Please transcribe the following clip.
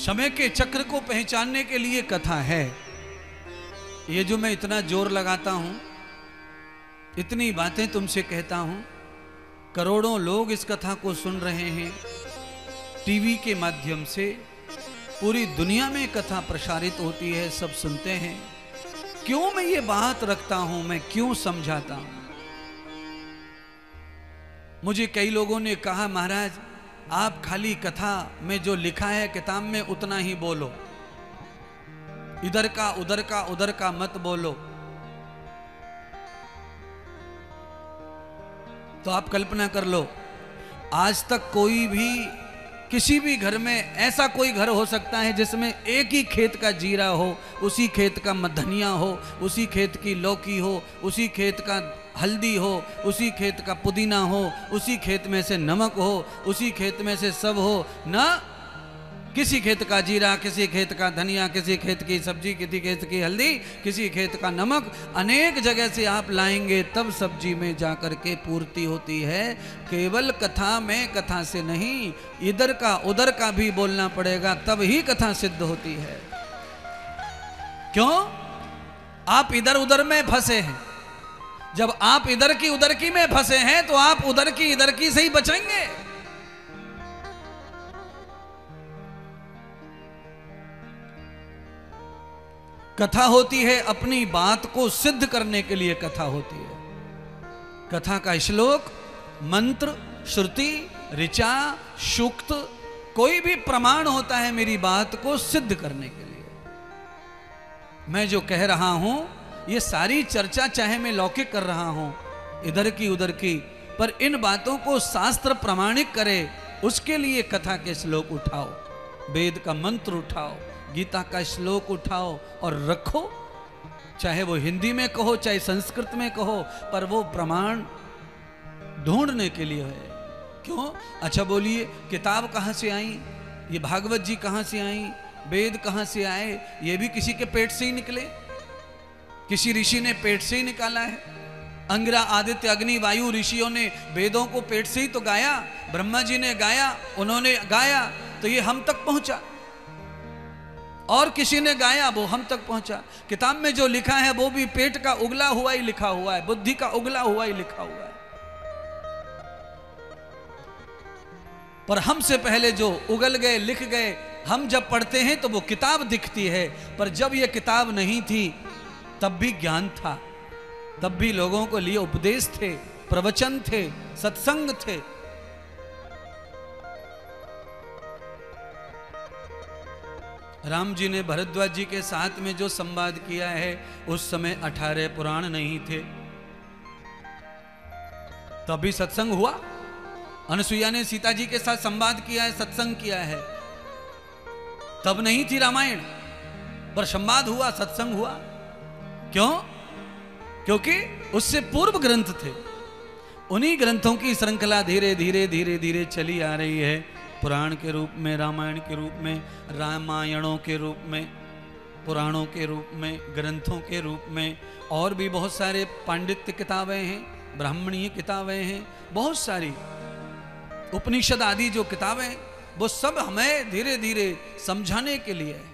समय के चक्र को पहचानने के लिए कथा है। ये जो मैं इतना जोर लगाता हूं, इतनी बातें तुमसे कहता हूं, करोड़ों लोग इस कथा को सुन रहे हैं टीवी के माध्यम से। पूरी दुनिया में कथा प्रसारित होती है, सब सुनते हैं। क्यों मैं ये बात रखता हूं, मैं क्यों समझाता हूं? मुझे कई लोगों ने कहा, महाराज आप खाली कथा में जो लिखा है किताब में उतना ही बोलो, इधर का उधर का मत बोलो। तो आप कल्पना कर लो, आज तक कोई भी किसी भी घर में ऐसा कोई घर हो सकता है जिसमें एक ही खेत का जीरा हो, उसी खेत का धनिया हो, उसी खेत की लौकी हो, उसी खेत का हल्दी हो, उसी खेत का पुदीना हो, उसी खेत में से नमक हो, उसी खेत में से सब हो ना? किसी खेत का जीरा, किसी खेत का धनिया, किसी खेत की सब्जी, किसी खेत की हल्दी, किसी खेत का नमक, अनेक जगह से आप लाएंगे तब सब्जी में जाकर के पूर्ति होती है। केवल कथा में, कथा से नहीं, इधर का उधर का भी बोलना पड़ेगा, तब ही कथा सिद्ध होती है। क्यों? आप इधर उधर में फंसे हैं। जब आप इधर की उधर की में फंसे हैं तो आप उधर की से ही बचेंगे। कथा होती है अपनी बात को सिद्ध करने के लिए कथा होती है। कथा का श्लोक, मंत्र, श्रुति, ऋचा, सूक्त, कोई भी प्रमाण होता है मेरी बात को सिद्ध करने के लिए। मैं जो कह रहा हूं ये सारी चर्चा, चाहे मैं लौकिक कर रहा हूं, इधर की उधर की, पर इन बातों को शास्त्र प्रमाणिक करे, उसके लिए कथा के श्लोक उठाओ, वेद का मंत्र उठाओ, गीता का श्लोक उठाओ और रखो। चाहे वो हिंदी में कहो, चाहे संस्कृत में कहो, पर वो प्रमाण ढूंढने के लिए है। क्यों? अच्छा बोलिए, किताब कहां से आई? ये भागवत जी कहां से आई? वेद कहां से आए? ये भी किसी के पेट से ही निकले, किसी ऋषि ने पेट से ही निकाला है। अंगिरा, आदित्य, अग्नि, वायु ऋषियों ने वेदों को पेट से ही तो गाया। ब्रह्मा जी ने गाया, उन्होंने गाया तो ये हम तक पहुंचा, और किसी ने गाया वो हम तक पहुंचा। किताब में जो लिखा है वो भी पेट का उगला हुआ ही लिखा हुआ है, बुद्धि का उगला हुआ ही लिखा हुआ है। पर हमसे पहले जो उगल गए, लिख गए, हम जब पढ़ते हैं तो वो किताब दिखती है, पर जब ये किताब नहीं थी तब भी ज्ञान था, तब भी लोगों को लिए उपदेश थे, प्रवचन थे, सत्संग थे। राम जी ने भरद्वाज जी के साथ में जो संवाद किया है, उस समय 18 पुराण नहीं थे, तभी सत्संग हुआ। अनुसुईया ने सीता जी के साथ संवाद किया है, सत्संग किया है, तब नहीं थी रामायण, पर संवाद हुआ, सत्संग हुआ। क्यों? क्योंकि उससे पूर्व ग्रंथ थे। उन्हीं ग्रंथों की श्रृंखला धीरे धीरे धीरे धीरे चली आ रही है, पुराण के रूप में, रामायण के रूप में, रामायणों के रूप में, पुराणों के रूप में, ग्रंथों के रूप में, और भी बहुत सारे पांडित्य किताबें हैं, ब्राह्मणीय किताबें हैं, बहुत सारी उपनिषद आदि जो किताबें, वो सब हमें धीरे धीरे समझाने के लिए है।